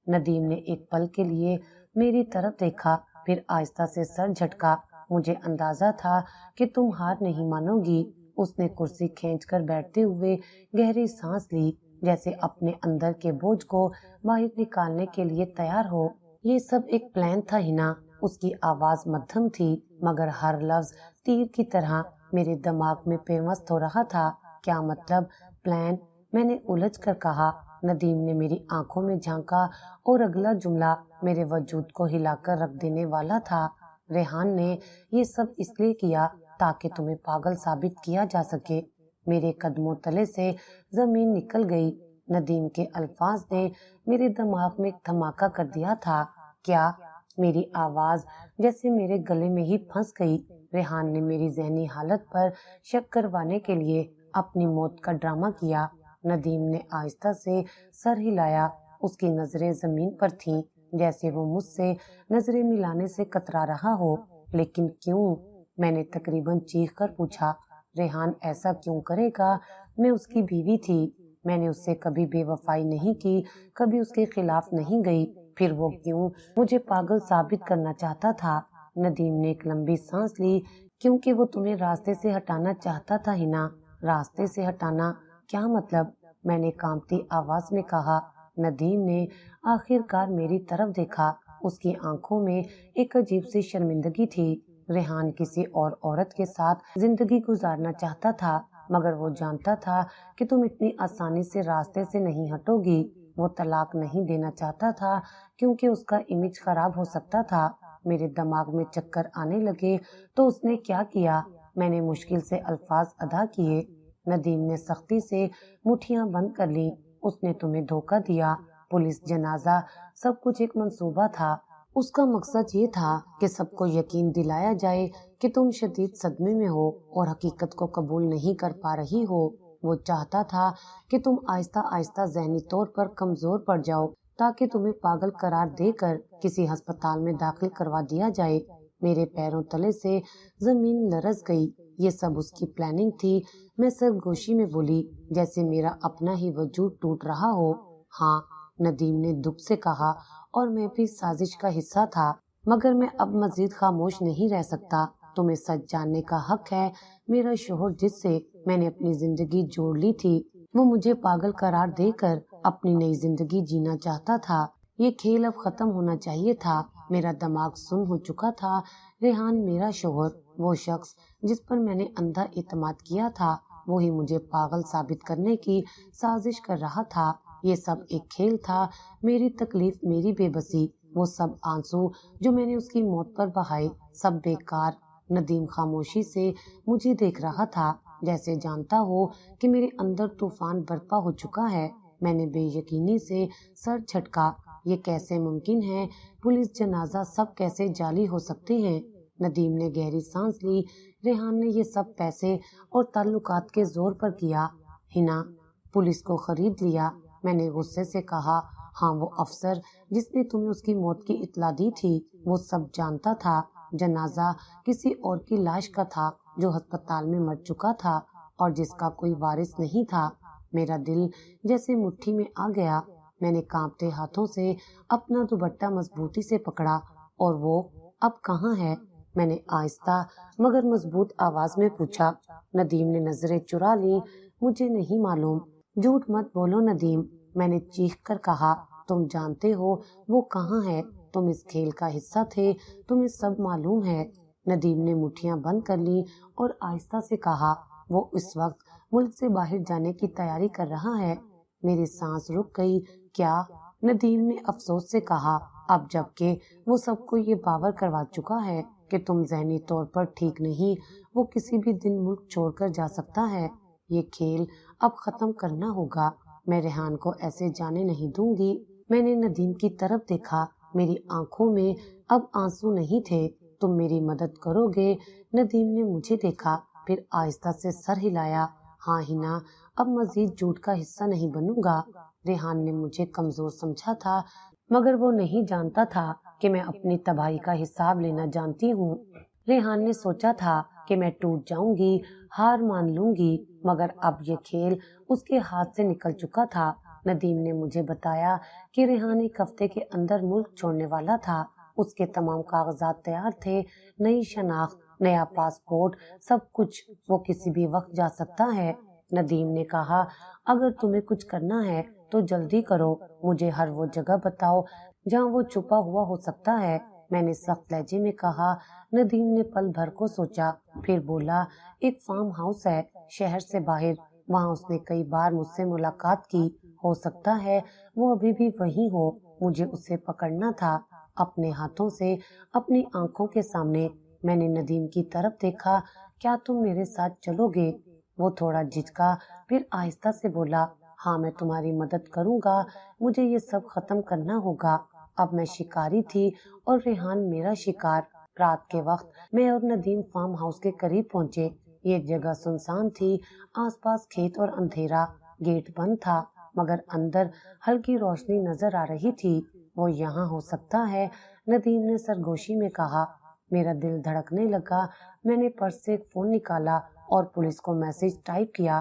ندیم نے ایک پل کے لیے میری طرف دیکھا، پھر آہستہ سے سر جھٹکا۔ مجھے اندازہ تھا کہ تم ہار نہیں مانو گی۔ اس نے کرسی کھینچ کر بیٹھتے ہوئے گہری سانس لی، جیسے اپنے اندر کے بوجھ کو باہر نکالنے کے لیے تیار ہو۔ یہ سب ایک پلان تھا ہنا۔ اس کی آواز مدھم تھی، مگر ہر لفظ تیر کی طرح میرے دماغ میں پیوست ہو رہا تھا۔ کیا مطلب پلان؟ میں نے الجھ کر کہا۔ ندیم نے میری آنکھوں میں جھانکا اور اگلا جملہ میرے وجود کو ہلا کر رکھ دینے والا تھا۔ ریحان نے یہ سب اس لیے کیا تاکہ تمہیں پاگل ثابت کیا جا سکے۔ میرے قدموں تلے سے زمین نکل گئی۔ ندیم کے الفاظ نے میرے دماغ میں ایک دھماکہ کر دیا تھا۔ کیا؟ میری آواز جیسے میرے گلے میں ہی پھنس گئی۔ ریحان نے میری ذہنی حالت پر شک کروانے کے لیے اپنی موت کا ڈرامہ کیا۔ ندیم نے آہستہ سے سر ہلایا۔ اس کی نظریں زمین پر تھیں، جیسے وہ مجھ سے نظریں ملانے سے کترا رہا ہو۔ لیکن کیوں؟ میں نے تقریباً چیخ کر پوچھا۔ ریحان ایسا کیوں کرے گا؟ میں اس کی بیوی تھی۔ میں نے اس سے کبھی بے وفائی نہیں کی، کبھی اس کے خلاف نہیں گئی، پھر وہ کیوں مجھے پاگل ثابت کرنا چاہتا تھا؟ ندیم نے ایک لمبی سانس لی۔ کیونکہ وہ تمہیں راستے سے ہٹانا چاہتا تھا ہنا۔ راستے سے ہٹانا کیا مطلب؟ میں نے کانپتی آواز میں کہا۔ ندیم نے آخر کار میری طرف دیکھا۔ اس کی آنکھوں میں ایک عجیب سی شرمندگی تھی۔ ریحان کسی اور عورت کے ساتھ زندگی گزارنا چاہتا تھا، مگر وہ جانتا تھا کہ تم اتنی آسانی سے راستے سے نہیں ہٹو گی۔ وہ طلاق نہیں دینا چاہتا تھا کیونکہ اس کا امیج خراب ہو سکتا تھا۔ میرے دماغ میں چکر آنے لگے۔ تو اس نے کیا کیا؟ میں نے مشکل سے الفاظ ادا کیے۔ ندیم نے سختی سے مٹھیاں بند کر لی۔ اس نے تمہیں دھوکہ دیا۔ پولیس، جنازہ، سب کچھ ایک منصوبہ تھا۔ اس کا مقصد یہ تھا کہ سب کو یقین دلایا جائے کہ تم شدید صدمے میں ہو اور حقیقت کو قبول نہیں کر پا رہی ہو۔ وہ چاہتا تھا کہ تم آہستہ آہستہ ذہنی طور پر کمزور پڑ جاؤ تاکہ تمہیں پاگل قرار دے کر کسی ہسپتال میں داخل کروا دیا جائے۔ میرے پیروں تلے سے زمین لرز گئی۔ یہ سب اس کی پلاننگ تھی۔ میں سرگوشی میں بولی، جیسے میرا اپنا ہی وجود ٹوٹ رہا ہو۔ ہاں، ندیم نے دکھ سے کہا، اور میں بھی سازش کا حصہ تھا، مگر میں اب مزید خاموش نہیں رہ سکتا۔ تمہیں سچ جاننے کا حق ہے۔ میرا شوہر، جس سے میں نے اپنی زندگی جوڑ لی تھی، وہ مجھے پاگل قرار دے کر اپنی نئی زندگی جینا چاہتا تھا۔ یہ کھیل اب ختم ہونا چاہیے تھا۔ میرا دماغ سن ہو چکا تھا۔ ریحان میرا شوہر، وہ شخص جس پر میں نے اندھا اعتماد کیا تھا، وہی مجھے پاگل ثابت کرنے کی سازش کر رہا تھا۔ یہ سب ایک کھیل تھا۔ میری تکلیف، میری بے بسی، وہ سب آنسو جو میں نے اس کی موت پر بہائے، سب بیکار۔ ندیم خاموشی سے مجھے دیکھ رہا تھا، جیسے جانتا ہو کہ میرے اندر طوفان برپا ہو چکا ہے۔ میں نے بے یقینی سے سر جھٹکا۔ یہ کیسے ممکن ہے؟ پولیس، جنازہ، سب کیسے جعلی ہو سکتے ہیں؟ ندیم نے گہری سانس لی۔ ریحان نے یہ سب پیسے اور تعلقات کے زور پر کیا ہنا۔ پولیس کو خرید لیا۔ میں نے غصے سے کہا۔ ہاں، وہ افسر جس نے تمہیں اس کی موت کی اطلاع دی تھی، وہ سب جانتا تھا۔ جنازہ کسی اور کی لاش کا تھا جو ہسپتال میں مر چکا تھا اور جس کا کوئی وارث نہیں تھا۔ میرا دل جیسے مٹھی میں آ گیا۔ میں نے کانپتے ہاتھوں سے اپنا دوپٹہ مضبوطی سے پکڑا۔ اور وہ اب کہاں ہے؟ میں نے آہستہ مگر مضبوط آواز میں پوچھا۔ ندیم نے نظریں چرا لی۔ مجھے نہیں معلوم۔ جھوٹ مت بولو ندیم، میں نے چیخ کر کہا۔ تم جانتے ہو وہ کہاں ہے۔ تم اس کھیل کا حصہ تھے، تمہیں سب معلوم ہے۔ ندیم نے مٹھیاں بند کر لی اور آہستہ سے کہا، وہ اس وقت ملک سے باہر جانے کی تیاری کر رہا ہے۔ میری سانس رک گئی۔ کیا؟ ندیم نے افسوس سے کہا۔ اب جب کہ وہ سب کو یہ باور کروا چکا ہے کہ تم ذہنی طور پر ٹھیک نہیں، وہ کسی بھی دن ملک چھوڑ کر جا سکتا ہے۔ یہ کھیل اب ختم کرنا ہوگا۔ میں ریحان کو ایسے جانے نہیں دوں گی۔ میں نے ندیم کی طرف دیکھا۔ میری آنکھوں میں اب آنسو نہیں تھے۔ تم میری مدد کرو گے؟ ندیم نے مجھے دیکھا، پھر آہستہ سے سر ہلایا۔ ہاں ہنا، اب مزید جھوٹ کا حصہ نہیں بنوں گا۔ ریحان نے مجھے کمزور سمجھا تھا، مگر وہ نہیں جانتا تھا کہ میں اپنی تباہی کا حساب لینا جانتی ہوں۔ ریحان نے سوچا تھا کہ میں ٹوٹ جاؤں گی، ہار مان لوں گی، مگر اب یہ کھیل اس کے ہاتھ سے نکل چکا تھا۔ ندیم نے مجھے بتایا کہ ریحان ایک ہفتے کے اندر ملک چھوڑنے والا تھا۔ اس کے تمام کاغذات تیار تھے، نئی شناخت، نیا پاسپورٹ، سب کچھ۔ وہ کسی بھی وقت جا سکتا ہے۔ ندیم نے کہا، اگر تمہیں کچھ کرنا ہے تو جلدی کرو، مجھے ہر وہ جگہ بتاؤ جہاں وہ چھپا ہوا ہو سکتا ہے۔ میں نے سخت لہجے میں کہا۔ ندیم نے پل بھر کو سوچا، پھر بولا، ایک فارم ہاؤس ہے شہر سے باہر، وہاں اس نے کئی بار مجھ سے ملاقات کی، ہو سکتا ہے وہ ابھی بھی وہیں ہو۔ مجھے اسے پکڑنا تھا اپنے ہاتھوں سے، اپنی آنکھوں کے سامنے۔ میں نے ندیم کی طرف دیکھا۔ کیا تم میرے ساتھ چلو گے؟ وہ تھوڑا جھجکا، پھر آہستہ سے بولا، ہاں، میں تمہاری مدد کروں گا۔ مجھے یہ سب ختم کرنا ہوگا۔ اب میں شکاری تھی اور ریحان میرا شکار۔ رات کے وقت میں اور ندیم فارم ہاؤس کے قریب پہنچے۔ یہ جگہ سنسان تھی، آس پاس کھیت اور اندھیرا۔ گیٹ بند تھا، مگر اندر ہلکی روشنی نظر آ رہی تھی۔ وہ یہاں ہو سکتا ہے، ندیم نے سرگوشی میں کہا۔ میرا دل دھڑکنے لگا۔ میں نے پرس سے ایک فون نکالا اور پولیس کو میسج ٹائپ کیا۔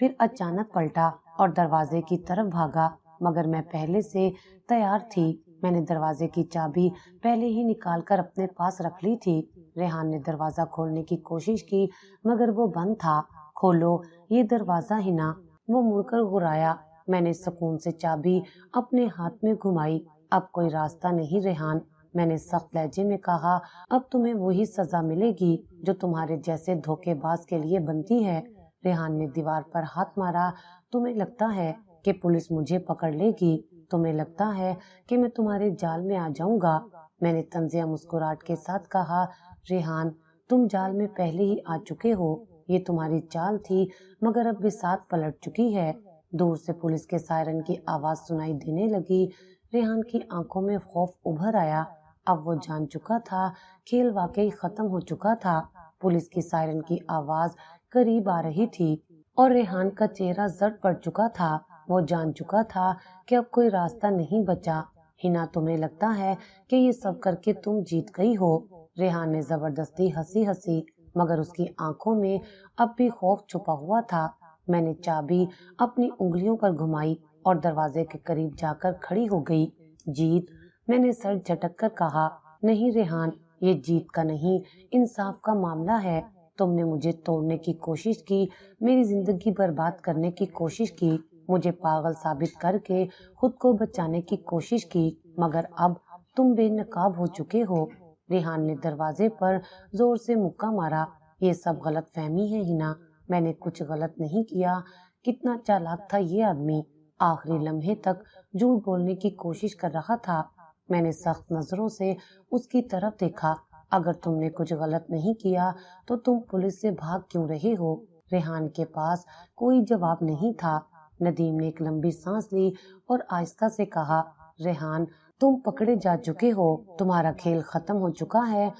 پھر اچانک پلٹا اور دروازے کی طرف بھاگا، مگر میں پہلے سے تیار تھی۔ میں نے دروازے کی چابی پہلے ہی نکال کر اپنے پاس رکھ لی تھی۔ ریحان نے دروازہ کھولنے کی کوشش کی مگر وہ بند تھا۔ کھولو یہ دروازہ ہنا، وہ مڑ کر گھرایا۔ میں نے سکون سے چابی اپنے ہاتھ میں گھمائی۔ اب کوئی راستہ نہیں ریحان، میں نے سخت لہجے میں کہا، اب تمہیں وہی سزا ملے گی جو تمہارے جیسے دھوکے باز کے لیے بنتی ہے۔ ریحان نے دیوار پر ہاتھ مارا۔ تمہیں لگتا ہے کہ پولیس مجھے پکڑ لے گی؟ تمہیں لگتا ہے کہ میں تمہارے جال میں آ جاؤں گا؟ میں نے طنزیہ مسکراہٹ کے ساتھ کہا، ریحان تم جال میں پہلے ہی آ چکے ہو، یہ تمہاری چال تھی مگر اب بساط پلٹ چکی ہے۔ دور سے پولیس کے سائرن کی آواز سنائی دینے لگی۔ ریحان کی آنکھوں میں خوف ابھر آیا۔ اب وہ جان چکا تھا کھیل واقعی ختم ہو چکا تھا۔ پولیس کی سائرن کی آواز قریب آ رہی تھی اور ریحان کا چہرہ زرد پڑ چکا تھا۔ وہ جان چکا تھا کہ اب کوئی راستہ نہیں بچا۔ ہنا تمہیں لگتا ہے کہ یہ سب کر کے تم جیت گئی ہو؟ ریحان نے زبردستی ہنسی مگر اس کی آنکھوں میں اب بھی خوف چھپا ہوا تھا۔ میں نے چابی اپنی انگلیوں پر گھمائی اور دروازے کے قریب جا کر کھڑی ہو گئی۔ جیت؟ میں نے سر جھٹک کر کہا، نہیں ریحان، یہ جیت کا نہیں، انصاف کا معاملہ ہے۔ تم نے مجھے توڑنے کی کوشش کی، میری زندگی برباد کرنے کی کوشش کی، مجھے پاگل ثابت کر کے خود کو بچانے کی کوشش کی، مگر اب تم بے نقاب ہو چکے ہو۔ ریحان نے دروازے پر زور سے مکہ مارا۔ یہ سب غلط فہمی ہے ہنا، میں نے کچھ غلط نہیں کیا۔ کتنا چالاک تھا یہ آدمی، آخری لمحے تک جھوٹ بولنے کی کوشش کر رہا تھا۔ میں نے سخت نظروں سے اس کی طرف دیکھا، اگر تم نے کچھ غلط نہیں کیا تو تم پولیس سے بھاگ کیوں رہے ہو؟ ریحان کے پاس کوئی جواب نہیں تھا۔ ندیم نے ایک لمبی سانس لی اور آہستہ سے کہا، ریحان تم پکڑے جا چکے ہو، تمہارا کھیل ختم ہو چکا ہے۔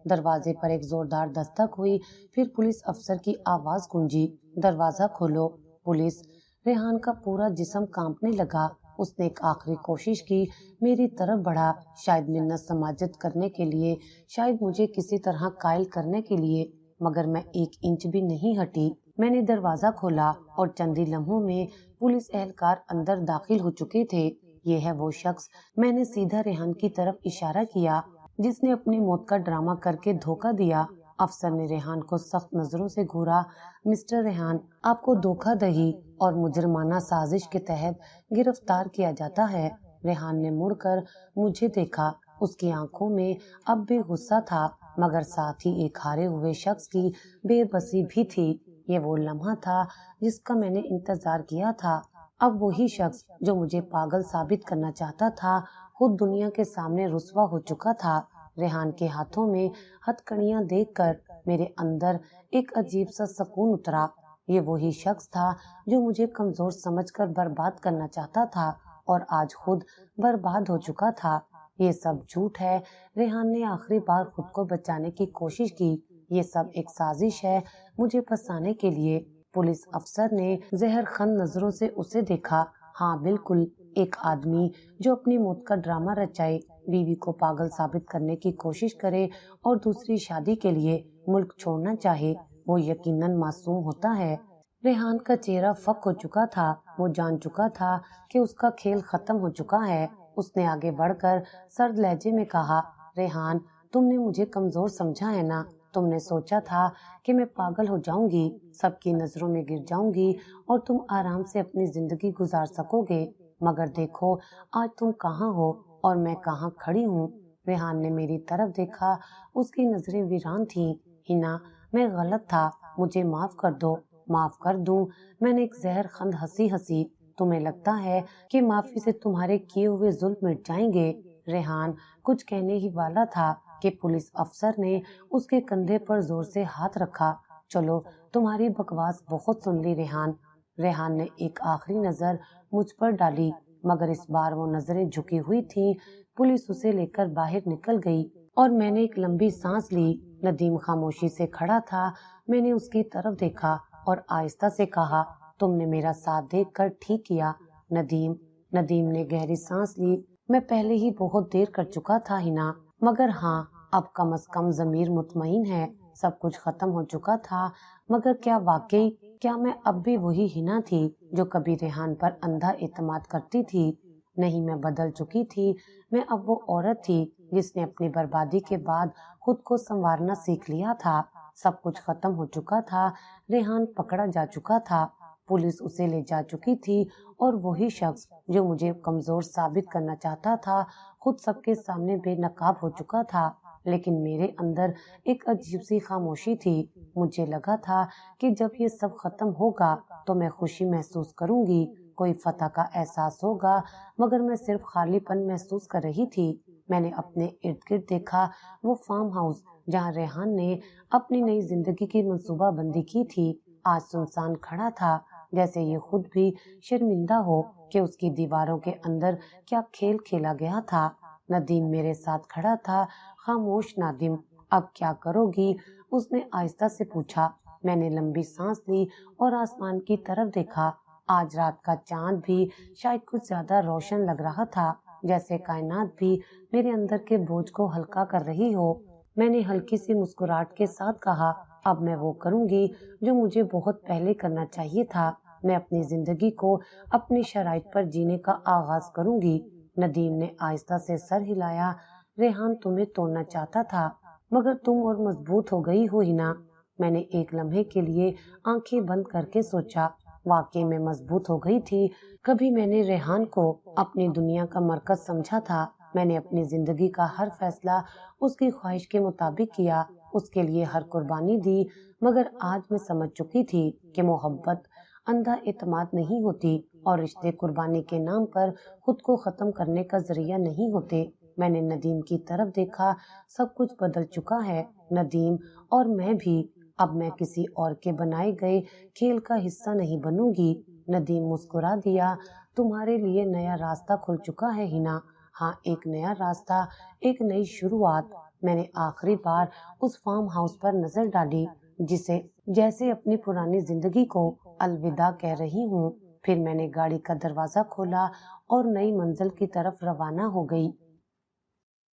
دروازے پر ایک زوردار دستک ہوئی، پھر پولیس افسر کی آواز گونجی، دروازہ کھولو۔ پولیس؟ ریحان کا پورا جسم کانپنے لگا۔ اس نے ایک آخری کوشش کی، میری طرف بڑھا، شاید منت سماجت کرنے کے لیے، شاید مجھے کسی طرح قائل کرنے کے لیے، مگر میں ایک انچ بھی نہیں ہٹی۔ میں نے دروازہ کھولا اور چند ہی لمحوں میں پولیس اہلکار اندر داخل ہو چکے تھے۔ یہ ہے وہ شخص، میں نے سیدھا ریحان کی طرف اشارہ کیا، جس نے اپنی موت کا ڈرامہ کر کے دھوکہ دیا۔ افسر نے ریحان کو سخت نظروں سے گھورا، مسٹر ریحان، آپ کو دھوکہ دہی اور مجرمانہ سازش کے تحت گرفتار کیا جاتا ہے۔ ریحان نے مڑ کر مجھے دیکھا، اس کی آنکھوں میں اب بھی غصہ تھا مگر ساتھ ہی ایک ہارے ہوئے شخص کی بے بسی بھی تھی۔ یہ وہ لمحہ تھا جس کا میں نے انتظار کیا تھا۔ اب وہی شخص جو مجھے پاگل ثابت کرنا چاہتا تھا خود دنیا کے سامنے رسوا ہو چکا تھا۔ ریحان کے ہاتھوں میں ہتھ کڑیاں دیکھ کر میرے اندر ایک عجیب سا سکون اترا۔ یہ وہی شخص تھا جو مجھے کمزور سمجھ کر برباد کرنا چاہتا تھا اور آج خود برباد ہو چکا تھا۔ یہ سب جھوٹ ہے۔ ریحان نے آخری بار خود کو بچانے کی کوشش کی۔ یہ سب ایک سازش ہے مجھے پھنسانے کے لیے۔ پولیس افسر نے زہر خند نظروں سے اسے دیکھا۔ ہاں بالکل، ایک آدمی جو اپنی موت کا ڈرامہ رچائے، بیوی کو پاگل ثابت کرنے کی کوشش کرے اور دوسری شادی کے لیے ملک چھوڑنا چاہے، وہ یقیناً معصوم ہوتا ہے۔ ریحان کا چہرہ فک ہو چکا تھا، وہ جان چکا تھا کہ اس کا کھیل ختم ہو چکا ہے۔ اس نے آگے بڑھ کر سرد لہجے میں کہا، ریحان تم نے مجھے کمزور سمجھا ہے نا؟ تم نے سوچا تھا کہ میں پاگل ہو جاؤں گی، سب کی نظروں میں گر جاؤں گی اور تم آرام سے اپنی زندگی گزار سکو گے، مگر دیکھو آج تم کہاں ہو اور میں کہاں کھڑی ہوں۔ ریحان نے میری طرف دیکھا، اس کی نظریں ویران تھیں۔ ہنا میں غلط تھا، مجھے معاف کر دو۔ معاف کر دوں؟ میں نے ایک زہر خند ہنسی۔ تمہیں لگتا ہے کہ معافی سے تمہارے کیے ہوئے ظلم مٹ جائیں گے؟ ریحان کچھ کہنے ہی والا تھا کہ پولیس افسر نے اس کے کندھے پر زور سے ہاتھ رکھا۔ چلو تمہاری بکواس بہت سن لی ریحان۔ ریحان نے ایک آخری نظر مجھ پر ڈالی مگر اس بار وہ نظریں جھکی ہوئی تھیں۔ پولیس اسے لے کر باہر نکل گئی اور میں نے ایک لمبی سانس لی۔ ندیم خاموشی سے کھڑا تھا۔ میں نے اس کی طرف دیکھا اور آہستہ سے کہا، تم نے میرا ساتھ دیکھ کر ٹھیک کیا ندیم۔ ندیم نے گہری سانس لی، میں پہلے ہی بہت دیر کر چکا تھا ہنا، مگر ہاں اب کم از کم ضمیر مطمئن ہے۔ سب کچھ ختم ہو چکا تھا مگر کیا واقعی کیا میں اب بھی وہی ہنا تھی جو کبھی ریحان پر اندھا اعتماد کرتی تھی؟ نہیں، میں بدل چکی تھی۔ میں اب وہ عورت تھی جس نے اپنی بربادی کے بعد خود کو سنوارنا سیکھ لیا تھا۔ سب کچھ ختم ہو چکا تھا، ریحان پکڑا جا چکا تھا، پولیس اسے لے جا چکی تھی، اور وہی شخص جو مجھے کمزور ثابت کرنا چاہتا تھا خود سب کے سامنے بے نقاب ہو چکا تھا۔ لیکن میرے اندر ایک عجیب سی خاموشی تھی۔ مجھے لگا تھا کہ جب یہ سب ختم ہوگا تو میں خوشی محسوس کروں گی، کوئی فتح کا احساس ہوگا، مگر میں صرف خالی پن محسوس کر رہی تھی۔ میں نے اپنے ارد گرد دیکھا، وہ فارم ہاؤس جہاں ریحان نے اپنی نئی زندگی کی منصوبہ بندی کی تھی آج سنسان کھڑا تھا، جیسے یہ خود بھی شرمندہ ہو کہ اس کی دیواروں کے اندر کیا کھیل کھیلا گیا تھا۔ ندیم میرے ساتھ کھڑا تھا، خاموش نادم۔ اب کیا کرو گی؟ اس نے آہستہ سے پوچھا۔ میں نے لمبی سانس لی اور آسمان کی طرف دیکھا۔ آج رات کا چاند بھی شاید کچھ زیادہ روشن لگ رہا تھا، جیسے کائنات بھی میرے اندر کے بوجھ کو ہلکا کر رہی ہو۔ میں نے ہلکی سی مسکراہٹ کے ساتھ کہا، اب میں وہ کروں گی جو مجھے بہت پہلے کرنا چاہیے تھا۔ میں اپنی زندگی کو اپنی شرائط پر جینے کا آغاز کروں گی۔ ندیم نے آہستہ سے سر ہلایا۔ ریحان تمہیں توڑنا چاہتا تھا، مگر تم اور مضبوط ہو گئی ہو ہنا۔ میں نے ایک لمحے کے لیے آنکھیں بند کر کے سوچا، واقعی میں مضبوط ہو گئی تھی۔ کبھی میں نے ریحان کو اپنی دنیا کا مرکز سمجھا تھا۔ میں نے اپنی زندگی کا ہر فیصلہ اس کی خواہش کے مطابق کیا، اس کے لیے ہر قربانی دی، مگر آج میں سمجھ چکی تھی کہ محبت اندھا اعتماد نہیں ہوتی، اور رشتے قربانی کے نام پر خود کو ختم کرنے کا ذریعہ نہیں ہوتے۔ میں نے ندیم کی طرف دیکھا۔ سب کچھ بدل چکا ہے ندیم، اور میں بھی۔ اب میں کسی اور کے بنائے گئے کھیل کا حصہ نہیں بنوں گی۔ ندیم مسکرا دیا۔ تمہارے لیے نیا راستہ کھل چکا ہے ہنا۔ ہاں، ایک نیا راستہ، ایک نئی شروعات۔ میں نے آخری بار اس فارم ہاؤس پر نظر ڈالی جیسے اپنی پرانی زندگی کو الوداع کہہ رہی ہوں۔ پھر میں نے گاڑی کا دروازہ کھولا اور نئی منزل کی طرف روانہ ہو گئی۔